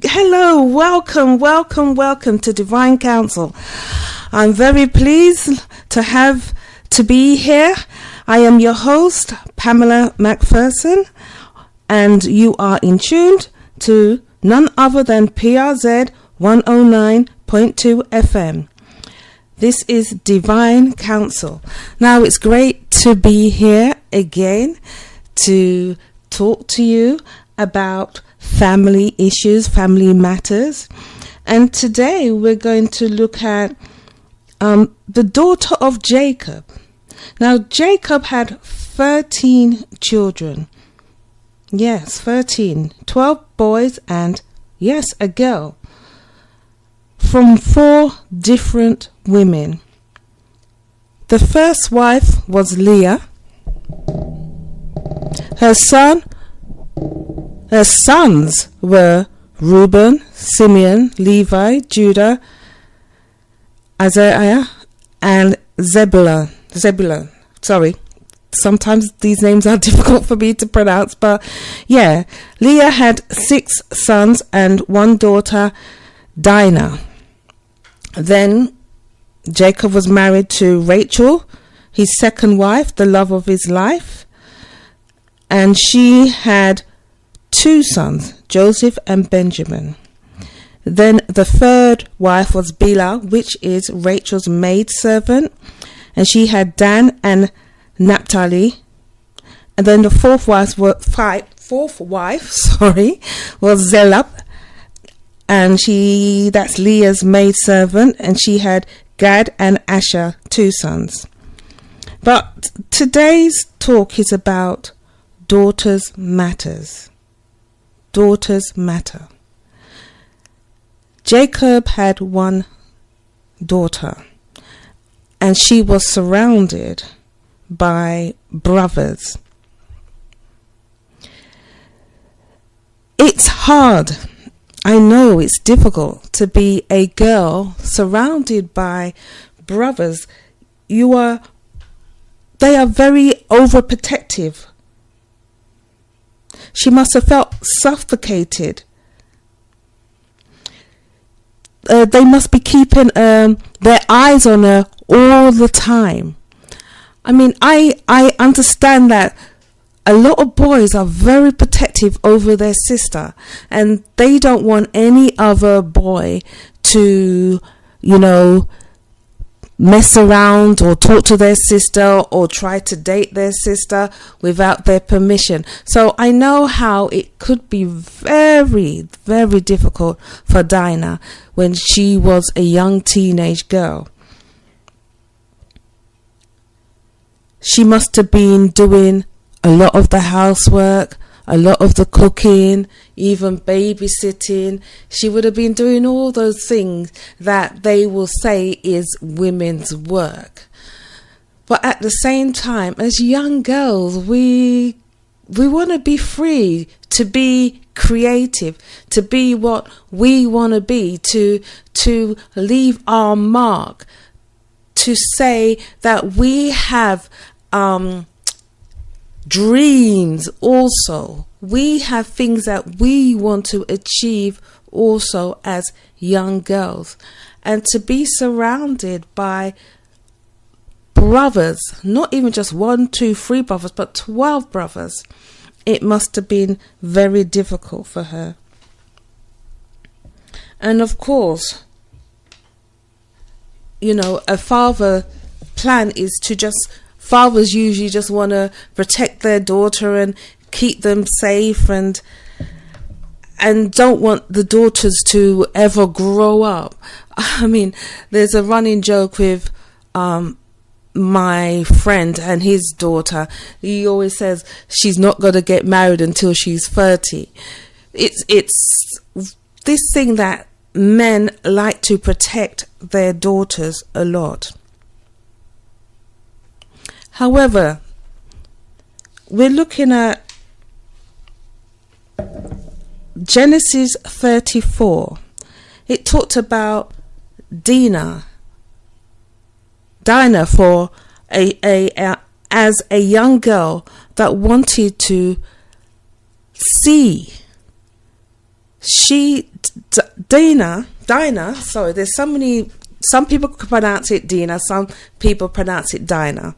Hello, welcome to Divine Counsel. I'm very pleased to be here. I am your host, Pamela Mcpherson, and you are in tune to none other than PRZ 109.2 FM. This is Divine Counsel. Now, it's great to be here again to talk to you about family issues, family matters. And today we're going to look at the daughter of Jacob. Now, Jacob had 13 children. Yes, 13. 12 boys and, yes, a girl. From 4 different women. The first wife was Leah. Her sons were Reuben, Simeon, Levi, Judah, Isaiah, and Zebulun. Sorry, sometimes these names are difficult for me to pronounce, but yeah, Leah had 6 sons and 1 daughter, Dinah. Then Jacob was married to Rachel, his second wife, the love of his life, and she had 2 sons, Joseph and Benjamin. Then the third wife was Bilhah, which is Rachel's maidservant, and she had Dan and Naphtali. And then the fourth wife was Zillah, and that's Leah's maidservant, and she had Gad and Asher, 2 sons. But today's talk is about daughters matters. Daughters matter. Jacob had 1 daughter, and she was surrounded by brothers. It's hard. I know it's difficult to be a girl surrounded by brothers. They are very overprotective. She must have felt suffocated. They must be keeping their eyes on her all the time. I mean, I understand that a lot of boys are very protective over their sister, and they don't want any other boy to, mess around or talk to their sister or try to date their sister without their permission. So I know how it could be very, very difficult for Dinah when she was a young teenage girl. She must have been doing a lot of the housework, a lot of the cooking, even babysitting. She would have been doing all those things that they will say is women's work. But at the same time, as young girls, we want to be free, to be creative, to be what we want to be, to leave our mark, to say that we have dreams also. We have things that we want to achieve also as young girls. And to be surrounded by brothers, not even just 1, 2, 3 brothers, but 12 brothers, it must have been very difficult for her. And of course, a father plan is fathers usually just want to protect their daughter and keep them safe and don't want the daughters to ever grow up. I mean, there's a running joke with my friend and his daughter. He always says she's not going to get married until she's 30. It's this thing that men like to protect their daughters a lot. However, we're looking at Genesis 34. It talked about Dinah for as a young girl that wanted to see Dinah, sorry, there's some people pronounce it Dina, some people pronounce it Dinah.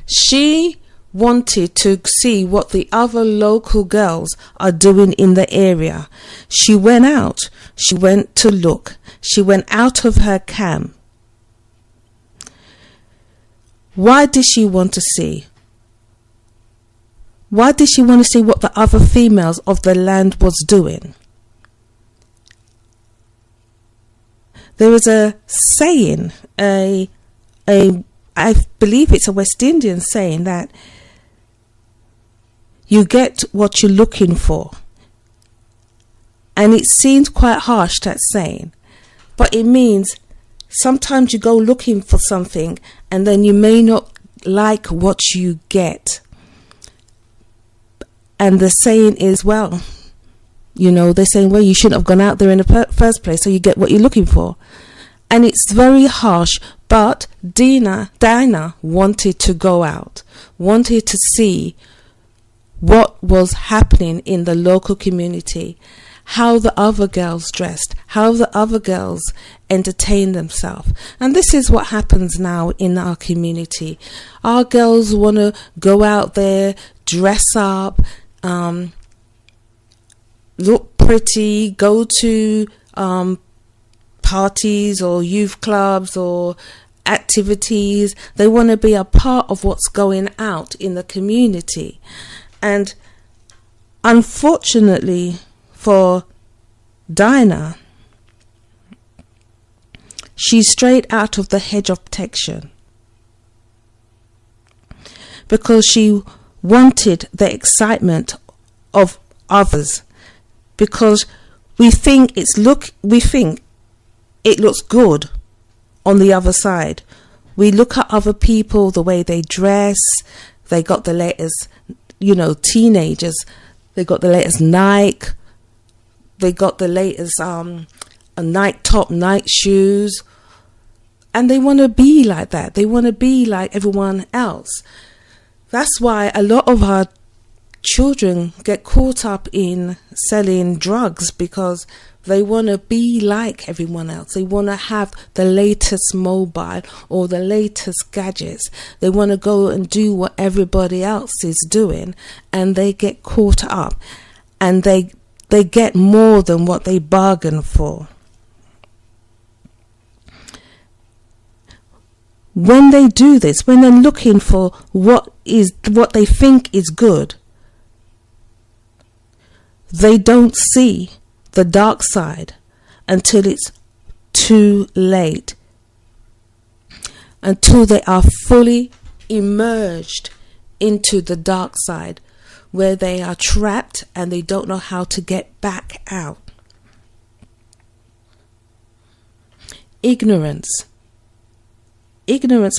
She wanted to see what the other local girls are doing in the area. She went out. She went to look. She went out of her camp. Why did she want to see? Why did she want to see what the other females of the land was doing? There is a saying, I believe it's a West Indian saying, that you get what you're looking for. And it seems quite harsh, that saying, but it means sometimes you go looking for something and then you may not like what you get. And the saying is, well, they're saying, well, you shouldn't have gone out there in the first place, so you get what you're looking for. And it's very harsh, but Dinah wanted to go out, wanted to see what was happening in the local community, how the other girls dressed, how the other girls entertained themselves. And this is what happens now in our community. Our girls want to go out there, dress up, look pretty, go to parties or youth clubs or activities. They want to be a part of what's going out in the community. And unfortunately for Dinah, she's straight out of the hedge of protection, because she wanted the excitement of others, because we think it looks good on the other side. We look at other people, the way they dress. They got the latest, teenagers. They got the latest Nike. They got the latest Nike top, Nike shoes. And they want to be like that. They want to be like everyone else. That's why a lot of our children get caught up in selling drugs, because they want to be like everyone else. They want to have the latest mobile or the latest gadgets. They want to go and do what everybody else is doing, and they get caught up, and they get more than what they bargain for. When they do this, when they're looking for what they think is good, they don't see the dark side until it's too late, until they are fully immersed into the dark side, where they are trapped and they don't know how to get back out. Ignorance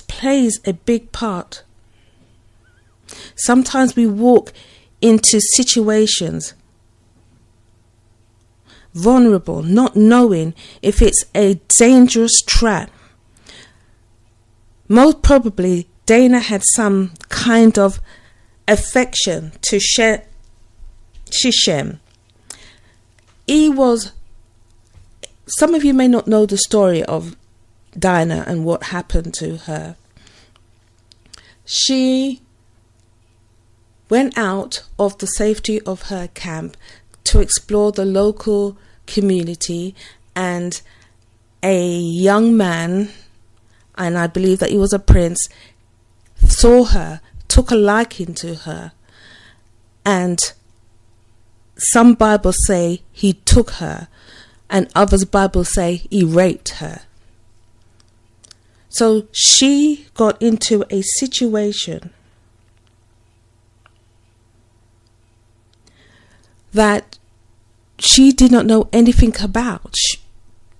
plays a big part. Sometimes we walk into situations vulnerable, not knowing if it's a dangerous trap. Most probably, Dana had some kind of affection to Shechem. Some of you may not know the story of Dinah and what happened to her. She went out of the safety of her camp to explore the local community, and a young man, and I believe that he was a prince, saw her, took a liking to her, and some Bibles say he took her, and others Bibles say he raped her. So she got into a situation that she did not know anything about.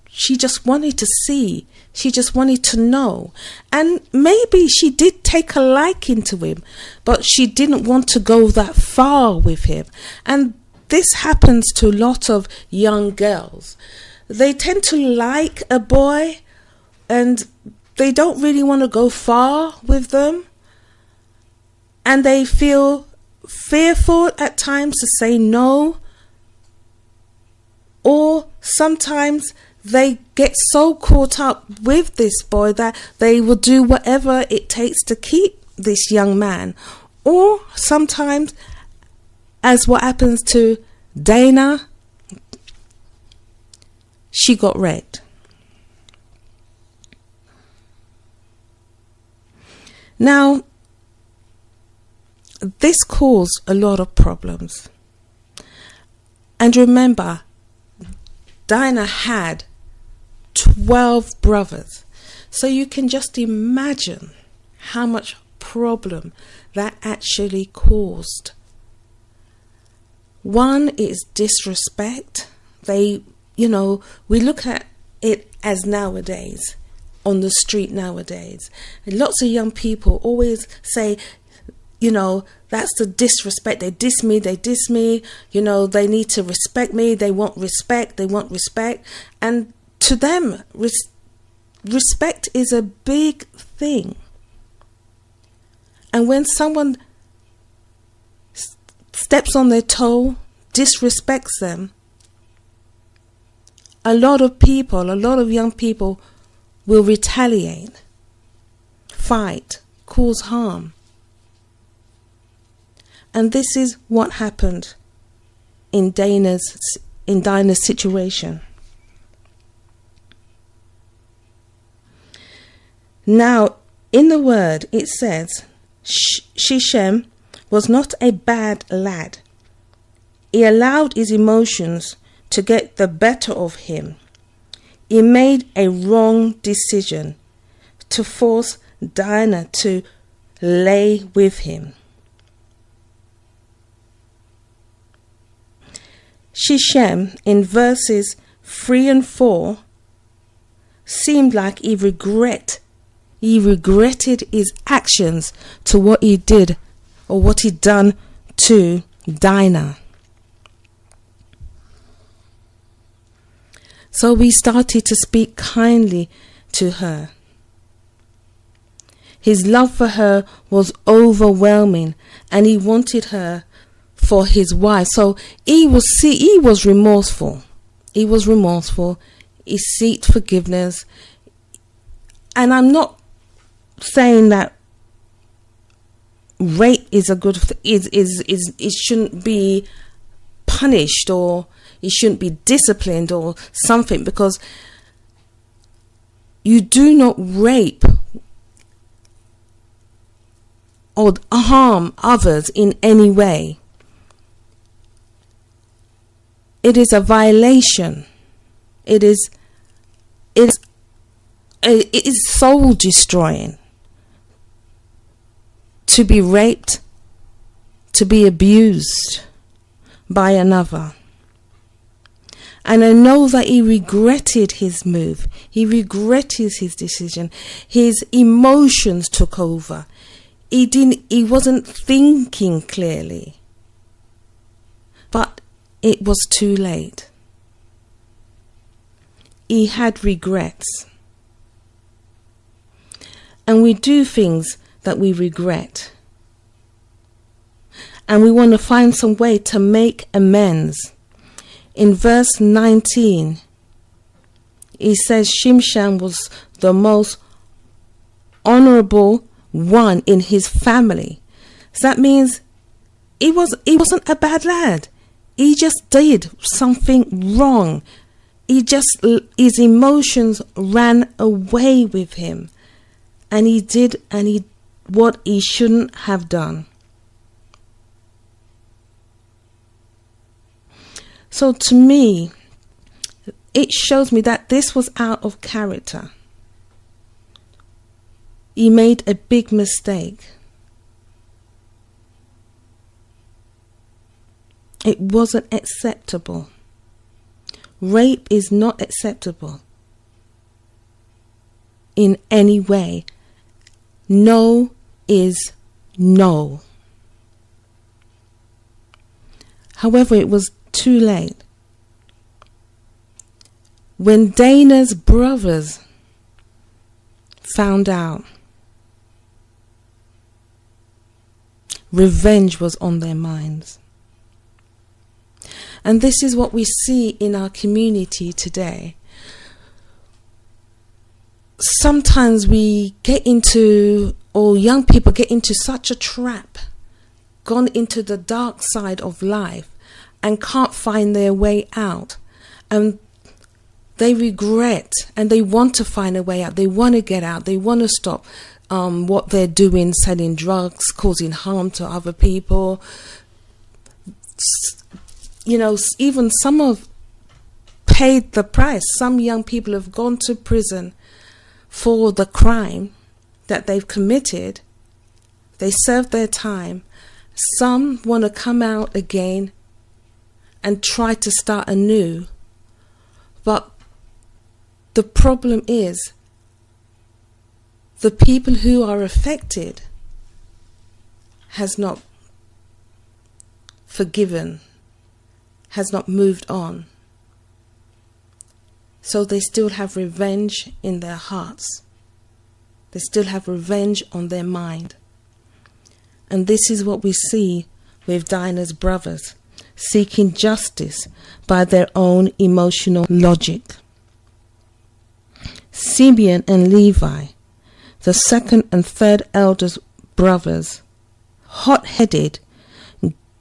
She just wanted to see. She just wanted to know. And maybe she did take a liking to him, but she didn't want to go that far with him. And this happens to a lot of young girls. They tend to like a boy and they don't really want to go far with them. And they feel fearful at times to say no. sometimes they get so caught up with this boy that they will do whatever it takes to keep this young man. Or sometimes, as what happens to Dana, she got raped. Now, this caused a lot of problems. And remember, Dinah had 12 brothers. So you can just imagine how much problem that actually caused. One is disrespect. We look at it as nowadays, on the street nowadays. And lots of young people always say, that's the disrespect. They diss me. They need to respect me. They want respect. And to them, respect is a big thing. And when someone steps on their toe, disrespects them, a lot of young people will retaliate, fight, cause harm. And this is what happened in Dinah's situation. Now, in the word, it says, Shechem was not a bad lad. He allowed his emotions to get the better of him. He made a wrong decision to force Dinah to lay with him. Shechem, in verses 3 and 4, seemed like he regretted his actions to what he did or what he'd done to Dinah. So we started to speak kindly to her. His love for her was overwhelming, and he wanted her for his wife. So he was remorseful. He sought forgiveness. And I'm not saying that rape is a good it shouldn't be punished, or it shouldn't be disciplined or something, because you do not rape or harm others in any way. It is a violation. It is soul destroying to be raped, to be abused by another. And I know that he regretted his move. He regretted his decision. His emotions took over. He wasn't thinking clearly. But it was too late. He had regrets. And we do things that we regret. And we want to find some way to make amends. In verse 19, he says Shimshon was the most honorable one in his family. So that means he wasn't a bad lad. He just did something wrong. His emotions ran away with him. And he did what he shouldn't have done. So to me, it shows me that this was out of character. He made a big mistake. It wasn't acceptable. Rape is not acceptable in any way. No is no. However, it was too late. When Dana's brothers found out, revenge was on their minds. And this is what we see in our community today. Sometimes we get into, or young people get into such a trap, gone into the dark side of life and can't find their way out. And they regret and they want to find a way out. They want to get out. They want to stop what they're doing, selling drugs, causing harm to other people. You know, even some have paid the price. Some young people have gone to prison for the crime that they've committed. They served their time. Some want to come out again and try to start anew. But the problem is, the people who are affected has not forgiven, has not moved on. So they still have revenge in their hearts. They still have revenge on their mind. And this is what we see with Dinah's brothers, seeking justice by their own emotional logic. Simeon and Levi, the second and third eldest brothers, hot-headed,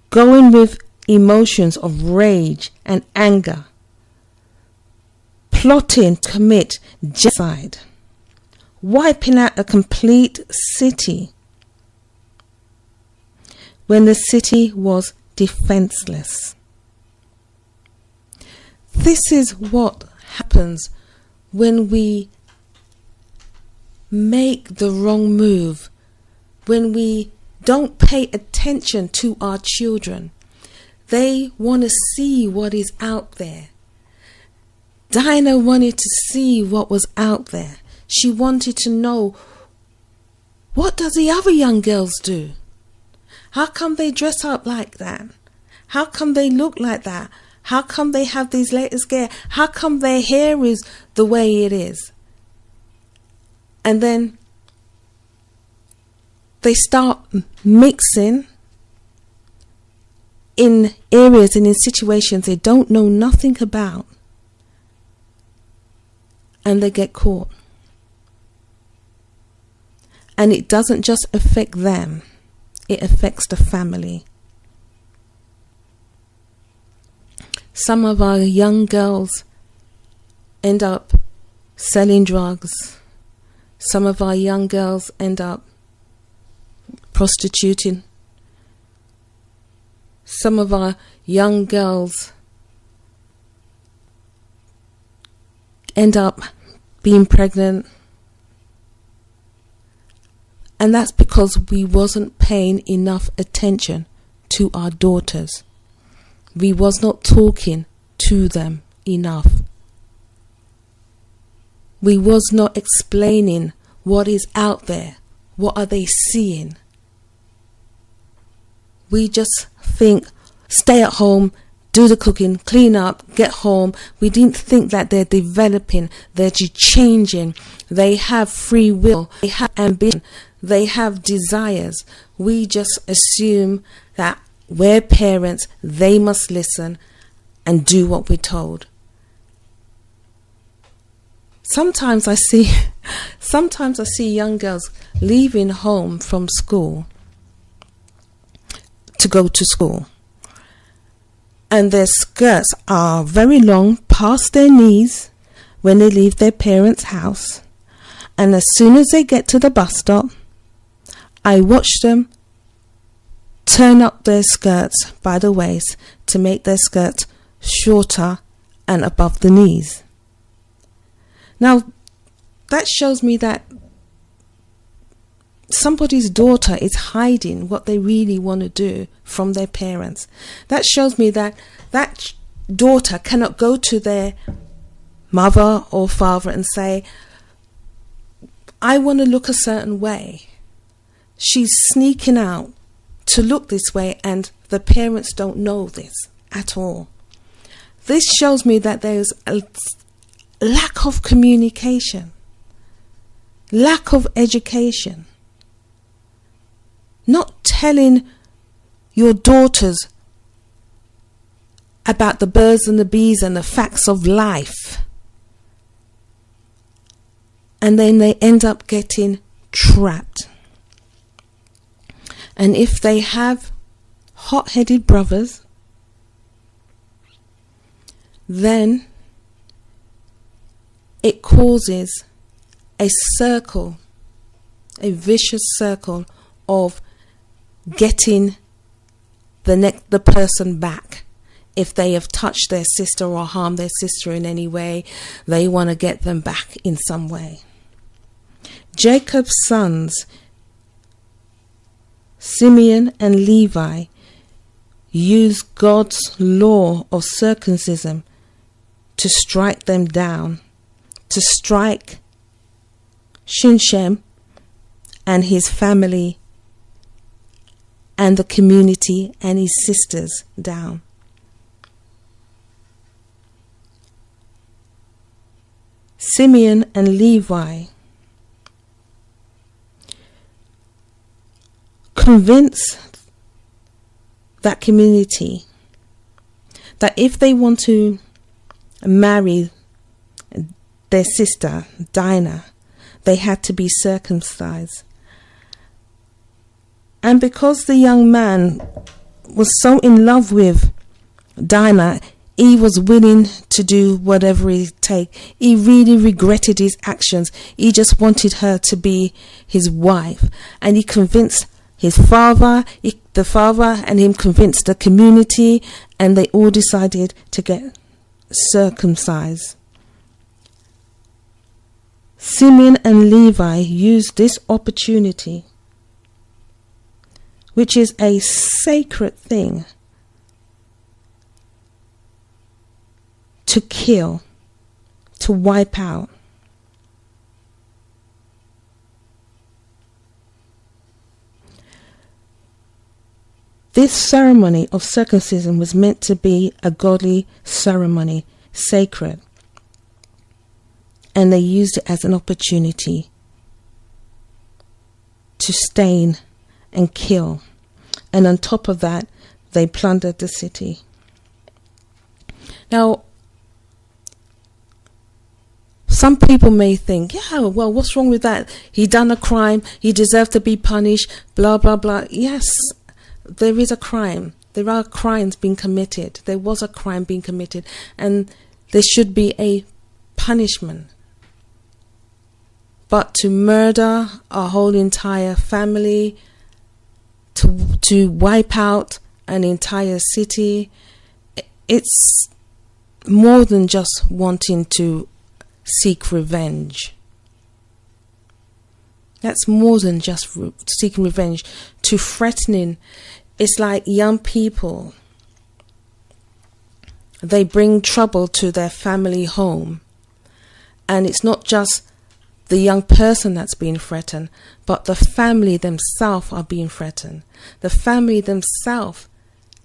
going with emotions of rage and anger, plotting to commit genocide, wiping out a complete city when the city was defenseless. This is what happens when we make the wrong move, when we don't pay attention to our children. They want to see what is out there. Dinah wanted to see what was out there. She wanted to know, what does the other young girls do? How come they dress up like that? How come they look like that? How come they have these latest gear? How come their hair is the way it is? And then they start mixing in areas and in situations they don't know nothing about. And they get caught. And it doesn't just affect them. It affects the family. Some of our young girls end up selling drugs. Some of our young girls end up prostituting. Some of our young girls end up being pregnant. And that's because we wasn't paying enough attention to our daughters. We was not talking to them enough. We was not explaining what is out there. What are they seeing? We just think, stay at home, do the cooking, clean up, get home. We didn't think that they're developing, they're changing. They have free will, they have ambition, they have desires. We just assume that we're parents, they must listen and do what we're told. Sometimes I see young girls leaving home from school to go to school, and their skirts are very long past their knees when they leave their parents' house, and as soon as they get to the bus stop, I watch them turn up their skirts by the waist to make their skirts shorter and above the knees. Now, that shows me that somebody's daughter is hiding what they really want to do from their parents. That shows me that that daughter cannot go to their mother or father and say, I want to look a certain way. She's sneaking out to look this way, and the parents don't know this at all. This shows me that there's a lack of communication, lack of education. Not telling your daughters about the birds and the bees and the facts of life. And then they end up getting trapped. And if they have hot-headed brothers, then it causes a circle, a vicious circle of getting the person back. If they have touched their sister or harmed their sister in any way, they want to get them back in some way. Jacob's sons, Simeon and Levi, used God's law of circumcision to strike them down, to strike Shinshem and his family and the community and his sisters down. Simeon and Levi convinced that community that if they want to marry their sister Dinah, they had to be circumcised. And because the young man was so in love with Dinah, he was willing to do whatever it take. He really regretted his actions. He just wanted her to be his wife. And he convinced his father, the father and him convinced the community, and they all decided to get circumcised. Simeon and Levi used this opportunity, which is a sacred thing, to kill, to wipe out. This ceremony of circumcision was meant to be a godly ceremony, sacred. And they used it as an opportunity to stain and kill. And on top of that, they plundered the city. Now, some people may think, yeah, well, what's wrong with that? He done a crime. He deserved to be punished, blah, blah, blah. Yes, there is a crime. There are crimes being committed. There was a crime being committed. And there should be a punishment. But to murder a whole entire family, to wipe out an entire city, it's more than just wanting to seek revenge. That's more than just seeking revenge. To threatening, it's like young people. They bring trouble to their family home. And it's not just the young person that's being threatened, but the family themselves are being threatened. The family themselves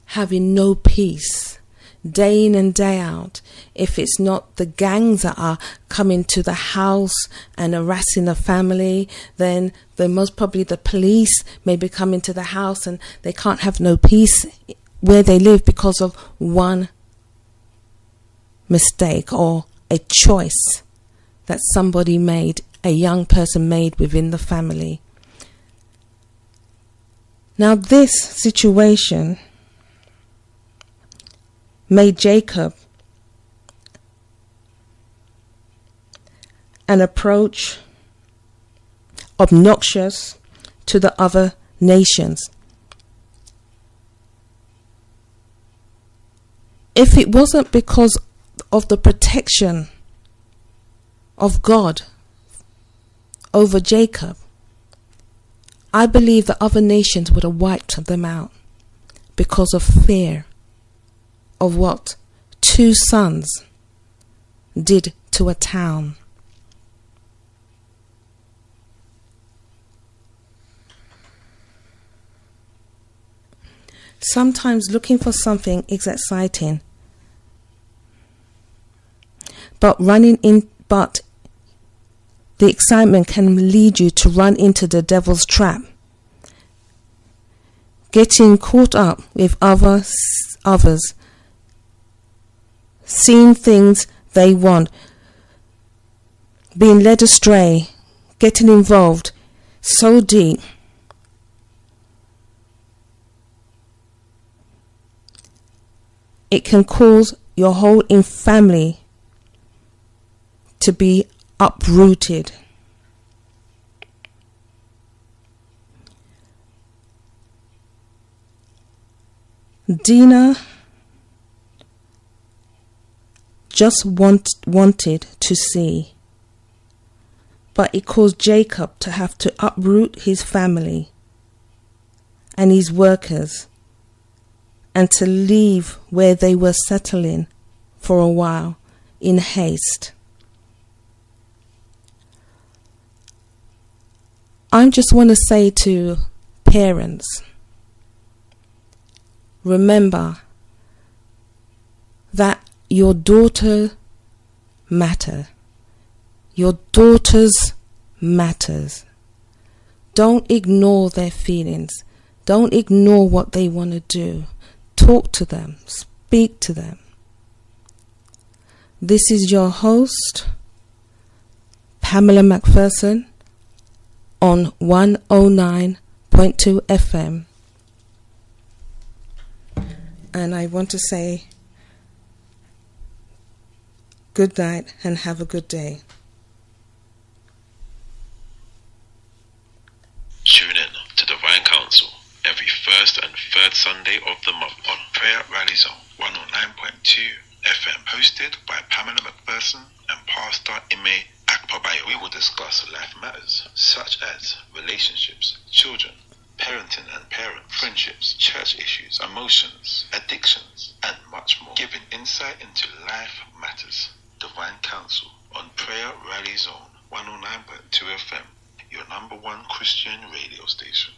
having no peace, day in and day out. If it's not the gangs that are coming to the house and harassing the family, then most probably the police may be coming to the house, and they can't have no peace where they live because of one mistake or a choice that somebody made, a young person made within the family. Now this situation made Jacob an approach obnoxious to the other nations. If it wasn't because of the protection of God over Jacob, I believe the other nations would have wiped them out because of fear of what two sons did to a town. Sometimes looking for something is exciting, but the excitement can lead you to run into the devil's trap, getting caught up with others seeing things they want, being led astray, getting involved so deep. It can cause your whole family to be uprooted. Dinah just wanted to see, but it caused Jacob to have to uproot his family and his workers and to leave where they were settling for a while in haste. I just want to say to parents, remember that your daughter matters. Your daughters matters. Don't ignore their feelings. Don't ignore what they want to do. Talk to them. Speak to them. This is your host, Pamela Mcpherson, on 109.2 FM. And I want to say good night and have a good day. Tune in to Divine Counsel every first and third Sunday of the month on Prayer Rally Zone 109.2 FM, hosted by Pamela Mcpherson and Pastor Ime Akpabayo. We will discuss life matters such as relationships, children, parenting and parent, friendships, church issues, emotions, addictions, and much more, giving insight into life matters. Divine Counsel on Prayer Rally Zone 109.2 FM, your number one Christian radio station.